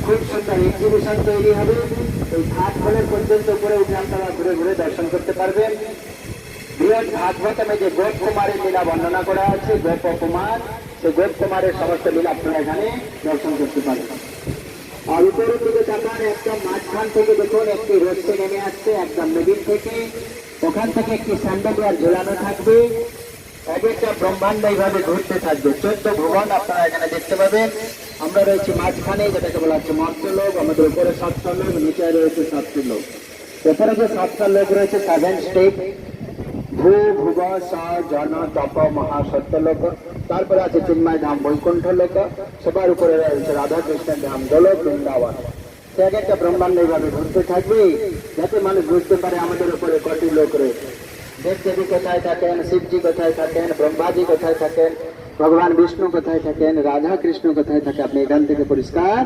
খুব সুন্দর এক্সিবিশন তৈরি হবে। এই ঘাটখোলের পর্যন্ত উপরে উঠে আপনারা ঘুরে ঘুরে দর্শন করতে পারবেন। বৃহৎ ভাগবতমে যে গোপ কুমারের লীলা বর্ণনা করা আছে, গোপ কুমার, সেই গোপ কুমারের সমস্ত লীলা আপনারা এখানে দর্শন করতে পারবেন। আর উপরের দিকে তাকান, একদম মাঝখান থেকে দেখুন একটি রশ্মি নেমে আসছে একদম নদীর থেকে। ওখান থেকে একটি স্যান্ডেলিয়ার ঝোলানো থাকবে। এক একটা ব্রহ্মাণ্ড এইভাবে ঘুরতে থাকবে। 14 ভুবন আপনারা এখানে দেখতে পাবেন। আমরা রয়েছি মাঝখানে, যেটাকে বলা হচ্ছে মর্তলোক। আমাদের উপরে 7টা লোক, নিচে রয়েছে 7টি লোক। উপরে যে 7টা লোক রয়েছে, 7 স্টেপ, ভূ ভুব স জন তপ মহাসত্যলোক। তারপরে আছে চিন্ময় ধাম বৈকুণ্ঠ লোক। সবার উপরে রয়েছে রাধা কৃষ্ণের ধাম গোলক বৃন্দাবন। এক একটা ব্রহ্মাণ্ড এইভাবে ঘুরতে থাকবে, যাতে মানুষ বুঝতে পারে আমাদের উপরে কটি লোক রয়েছে। দেবদেবী কোথায় থাকেন, শিবজি কোথায় থাকেন, ব্রহ্মাজি কোথায় থাকেন, ভগবান বিষ্ণু কোথায় থাকেন, রাধা কৃষ্ণ কোথায় থাকে, আপনি এখান থেকে পরিষ্কার